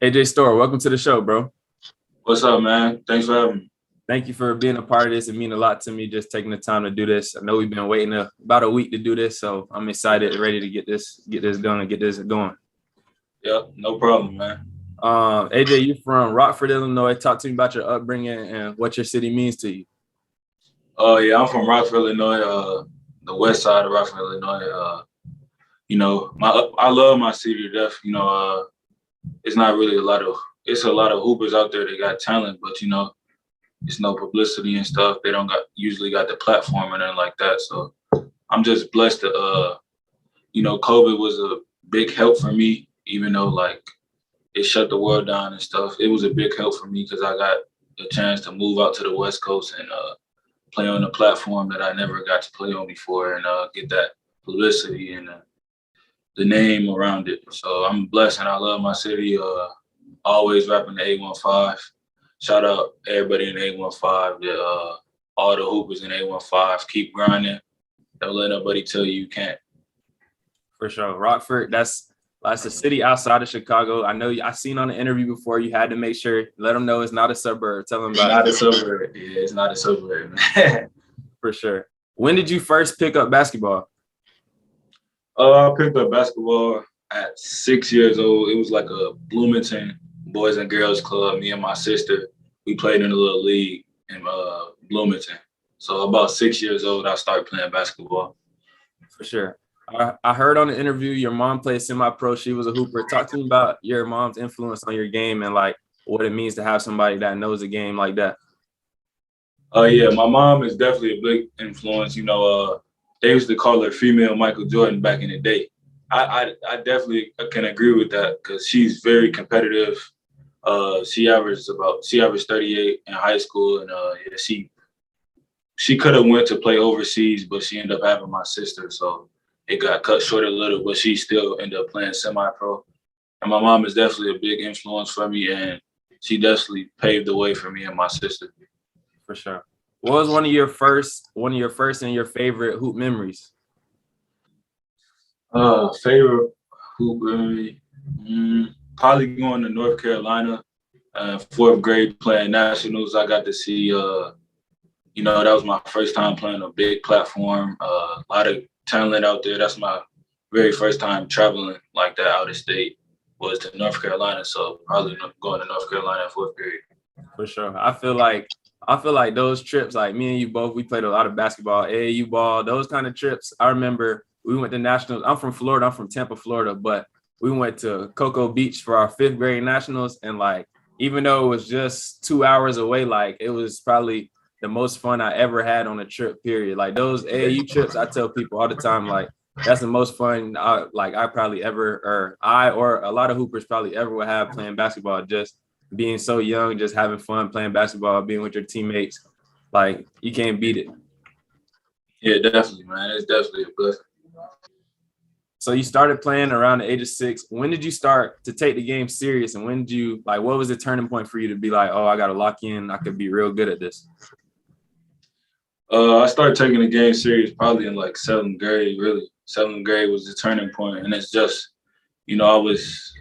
AJ Storr, welcome to the show, bro. What's up, man? Thanks for having me. Thank you for being a part of this. It means a lot to me just taking the time to do this. I know we've been waiting about a week to do this, so I'm excited and ready to get this done and get this going. Yep, no problem, man. AJ, you're from Rockford, Illinois. Talk to me about your upbringing and what your city means to you. Yeah, I'm from Rockford, Illinois, the west side of Rockford, Illinois. I love my city to death. It's not really it's a lot of hoopers out there that got talent, but it's no publicity and stuff. They don't usually got the platform and anything like that. So I'm just blessed to, COVID was a big help for me, even though like it shut the world down and stuff. It was a big help for me because I got a chance to move out to the West Coast and play on a platform that I never got to play on before and get that publicity and the name around it. So I'm blessed and I love my city. Always rapping the 815. Shout out everybody in the 815, all the hoopers in 815. Keep grinding. Don't let nobody tell you can't. For sure. Rockford, that's a city outside of Chicago. I know I seen on the interview before you had to make sure, let them know it's not a suburb. Tell them about Not a suburb. Yeah, it's not a suburb, man. For sure. When did you first pick up basketball? I picked up basketball at 6 years old. It was like a Bloomington Boys and Girls Club. Me and my sister, we played in a little league in Bloomington. So about 6 years old, I started playing basketball. For sure. I heard on the interview your mom played semi-pro. She was a hooper. Talk to me about your mom's influence on your game and like what it means to have somebody that knows a game like that. Yeah, my mom is definitely a big influence. They used to call her female Michael Jordan back in the day. I definitely can agree with that because she's very competitive. She averaged 38 in high school, and she could have went to play overseas, but she ended up having my sister, so it got cut short a little. But she still ended up playing semi-pro. And my mom is definitely a big influence for me, and she definitely paved the way for me and my sister. For sure. What was one of your first and your favorite hoop memories? Favorite hoop memory? Probably going to North Carolina, fourth grade playing nationals. I got to see, that was my first time playing a big platform. A lot of talent out there. That's my very first time traveling like that out of state was to North Carolina. So probably going to North Carolina in fourth grade. For sure. I feel like those trips, like me and you both, we played a lot of basketball, AAU ball, those kind of trips. I remember we went to nationals. I'm from Florida. I'm from Tampa, Florida, but we went to Cocoa Beach for our fifth grade nationals. And like, even though it was just 2 hours away, like it was probably the most fun I ever had on a trip, period. Like those AAU trips, I tell people all the time, like that's the most fun I probably ever, or a lot of hoopers probably ever would have playing basketball. Just being so young, just having fun playing basketball, being with your teammates, like you can't beat it. Yeah, definitely, man. It's definitely a blessing. So you started playing around the age of 6. When did you start to take the game serious? And when did you what was the turning point for you to be like, oh, I got to lock in. I could be real good at this. I started taking the game serious probably in like seventh grade, really. Seventh grade was the turning point. And it's just, I was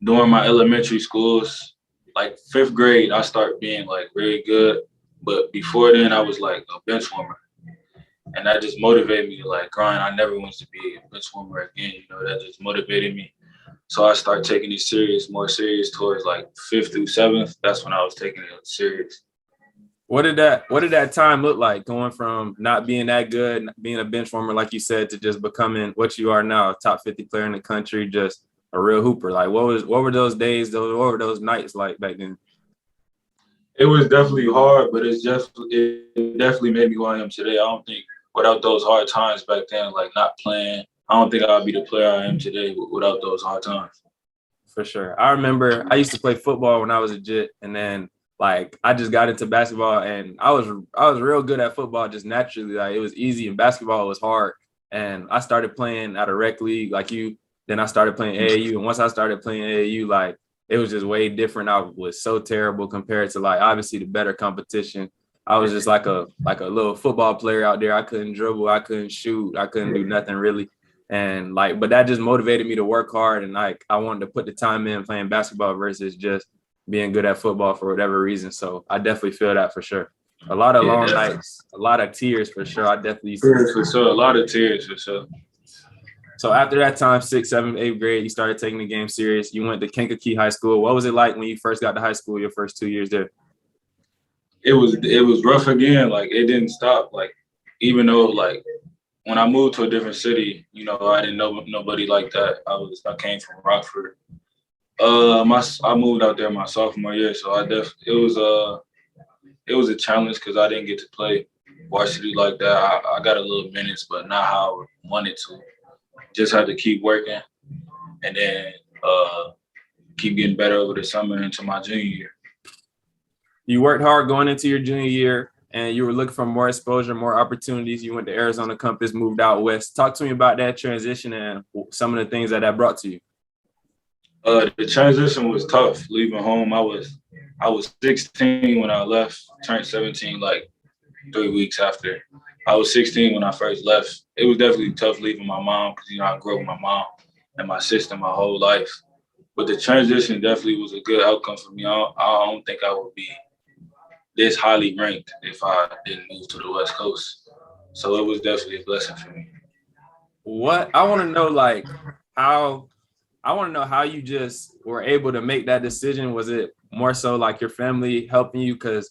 during my elementary schools, like fifth grade, I started being like very good. But before then, I was like a bench warmer. And that just motivated me to like grind. I never wanted to be a bench warmer again. That just motivated me. So I started taking it more serious towards like fifth through seventh. That's when I was taking it serious. What did that time look like going from not being that good, being a bench warmer, like you said, to just becoming what you are now, a top 50 player in the country, just a real hooper? Like what were those days, what were those nights like back then? It was definitely hard, but it definitely made me who I am today. I don't think without those hard times back then, like not playing, I don't think I'd be the player I am today without those hard times. For sure. I remember I used to play football when I was a jit, and then like I just got into basketball, and I was real good at football just naturally. Like it was easy, and basketball was hard. And I started playing at a rec league like you. Then I started playing AAU, and once I started playing AAU, like it was just way different. I was so terrible compared to like obviously the better competition. I was just like a little football player out there. I couldn't dribble, I couldn't shoot, I couldn't do nothing really. And like, but that just motivated me to work hard. And like, I wanted to put the time in playing basketball versus just being good at football for whatever reason. So I definitely feel that for sure. A lot of long nights, a lot of tears for sure. I definitely see. For sure, a lot of tears for sure. So after that time, 6th, 7th, 8th grade, you started taking the game serious. You went to Kankakee High School. What was it like when you first got to high school, your first 2 years there? It was rough again. Like, it didn't stop. Like, even though, like, when I moved to a different city, you know, I didn't know nobody like that. I came from Rockford. I moved out there my sophomore year, so it was a challenge because I didn't get to play varsity like that. I got a little minutes, but not how I wanted to. Just had to keep working, and then keep getting better over the summer into my junior year. You worked hard going into your junior year, and you were looking for more exposure, more opportunities. You went to Arizona Compass, moved out west. Talk to me about that transition and some of the things that brought to you. The transition was tough. Leaving home, I was 16 when I left. Turned 17 like 3 weeks after. I was 16 when I first left. It was definitely tough leaving my mom because, you know, I grew up with my mom and my sister my whole life. But the transition definitely was a good outcome for me. I don't think I would be this highly ranked if I didn't move to the West Coast. So it was definitely a blessing for me. What I want to know, like, how you just were able to make that decision. Was it more so like your family helping you? Because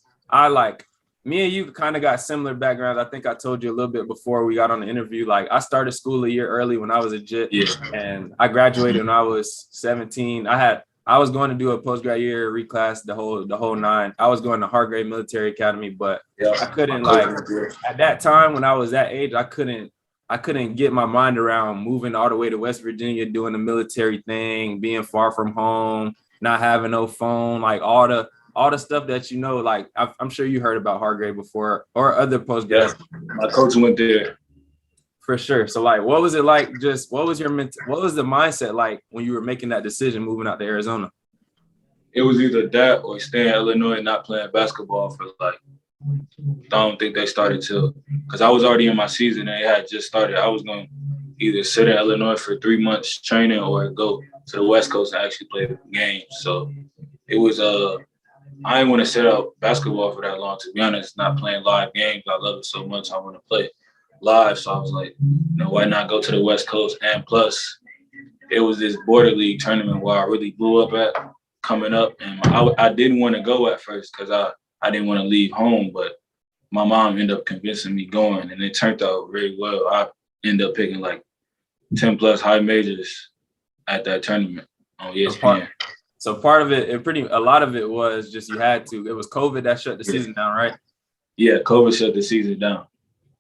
me and you kind of got similar backgrounds. I think I told you a little bit before we got on the interview. Like, I started school a year early when I was a JIT, and I graduated when I was 17. I was going to do a post-grad year, reclass, the whole nine. I was going to Hargrave Military Academy, but I couldn't, like, at that time when I was that age, I couldn't get my mind around moving all the way to West Virginia, doing the military thing, being far from home, not having no phone, like all the stuff that, you know, like I'm sure you heard about Hargrave before or other postgrads. Yeah, my coach went there. For sure. So like, what was it like? What was the mindset like when you were making that decision, moving out to Arizona? It was either that or stay in Illinois and not playing basketball for like, I don't think they started till, because I was already in my season and it had just started. I was going to either sit in Illinois for 3 months training or go to the West Coast and actually play the games. So it was, I didn't want to set up basketball for that long, to be honest, not playing live games. I love it so much. I want to play live. So I was like, you know, why not go to the West Coast? And plus, it was this border league tournament where I really blew up at coming up. And I didn't want to go at first because I didn't want to leave home, but my mom ended up convincing me going, and it turned out very well. I ended up picking like 10 plus high majors at that tournament on ESPN. So part of it, a lot of it was just you had to. It was COVID that shut the season down, right? Yeah, COVID shut the season down.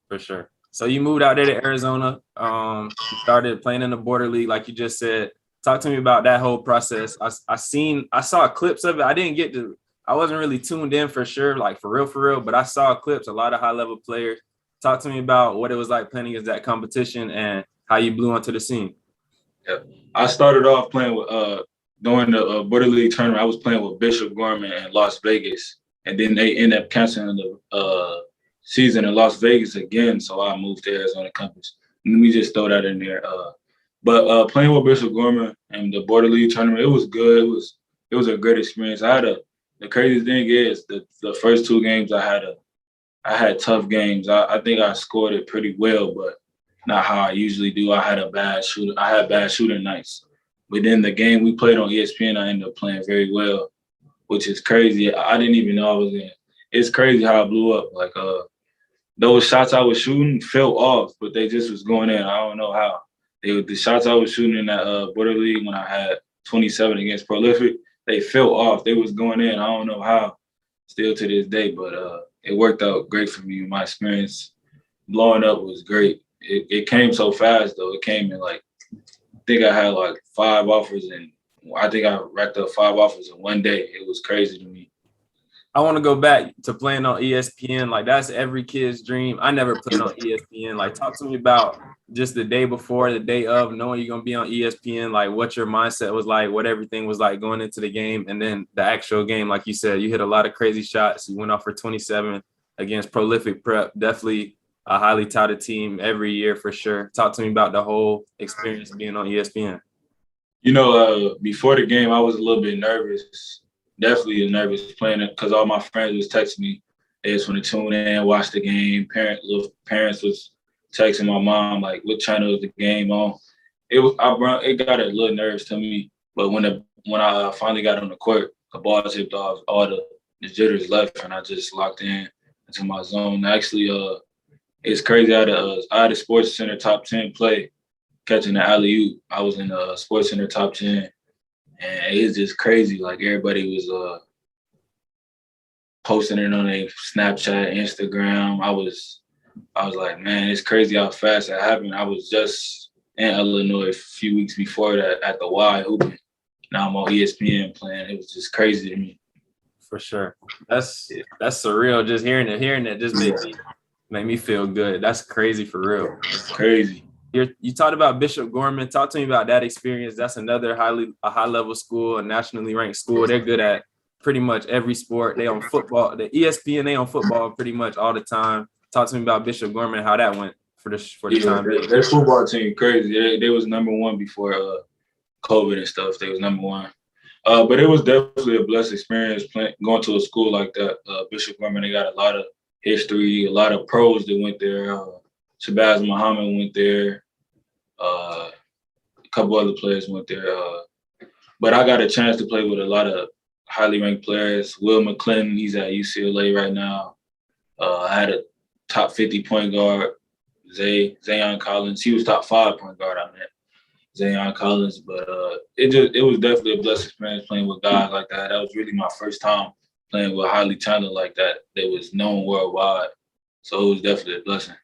For sure. So you moved out there to Arizona. You started playing in the border league, like you just said. Talk to me about that whole process. I saw clips of it. I wasn't really tuned in for sure, like for real, but I saw clips, a lot of high level players. Talk to me about what it was like playing against that competition and how you blew onto the scene. Yeah. I started off playing with, during the Border League tournament, I was playing with Bishop Gorman in Las Vegas. And then they ended up canceling the season in Las Vegas again. So I moved to Arizona Compass. And let me just throw that in there. But playing with Bishop Gorman and the Border League tournament, it was good. It was a great experience. The crazy thing is the first 2 games I had tough games. I think I scored it pretty well, but not how I usually do. I had bad shooting nights. But then the game we played on ESPN, I ended up playing very well, which is crazy. I didn't even know I was in. It's crazy how I blew up. Like those shots I was shooting fell off, but they just was going in. I don't know how. The shots I was shooting in that Border League when I had 27 against Prolific, they fell off. They was going in. I don't know how, still to this day, but it worked out great for me. My experience blowing up was great. It came so fast, though. It came in like, I think I had like 5 offers, and I think I racked up 5 offers in one day. It was crazy to me. I want to go back to playing on ESPN. Like, that's every kid's dream. I never played on ESPN. Like, talk to me about just the day before, the day of, knowing you're going to be on ESPN, like what your mindset was like, what everything was like going into the game. And then the actual game, like you said, you hit a lot of crazy shots. You went off for 27 against Prolific Prep. Definitely a highly touted team every year for sure. Talk to me about the whole experience being on ESPN. Before the game, I was a little bit nervous. Definitely nervous playing it because all my friends was texting me. They just want to tune in, watch the game. Parents was texting my mom like, "What channel is the game on?" It got a little nervous to me. But when I finally got on the court, the ball tipped off, all the jitters left, and I just locked in into my zone. Actually, it's crazy. I had a SportsCenter top 10 play catching the alley oop. I was in the SportsCenter top 10, and it's just crazy. Like everybody was posting it on their Snapchat, Instagram. I was like, man, it's crazy how fast that happened. I was just in Illinois a few weeks before that at the Y hooping. Now I'm on ESPN playing. It was just crazy to me. For sure. That's surreal. Just hearing it just made me feel good. That's crazy for real. It's crazy. You talked about Bishop Gorman. Talk to me about that experience. That's another high level school, a nationally ranked school. They're good at pretty much every sport. They on football. The ESPN, they on football pretty much all the time. Talk to me about Bishop Gorman, how that went for the time being. Their football team crazy. They was number one before COVID and stuff. They was number one. But it was definitely a blessed experience going to a school like that. Bishop Gorman, they got a lot of history, a lot of pros that went there. Shabazz Muhammad went there. A couple other players went there. But I got a chance to play with a lot of highly ranked players. Will McClendon, he's at UCLA right now. I had a top 50 point guard, Zayon Collins. He was top 5 point guard, I meant. Zayon Collins. But it was definitely a blessed experience playing with guys like that. That was really my first time playing with highly talented like that was known worldwide. So it was definitely a blessing.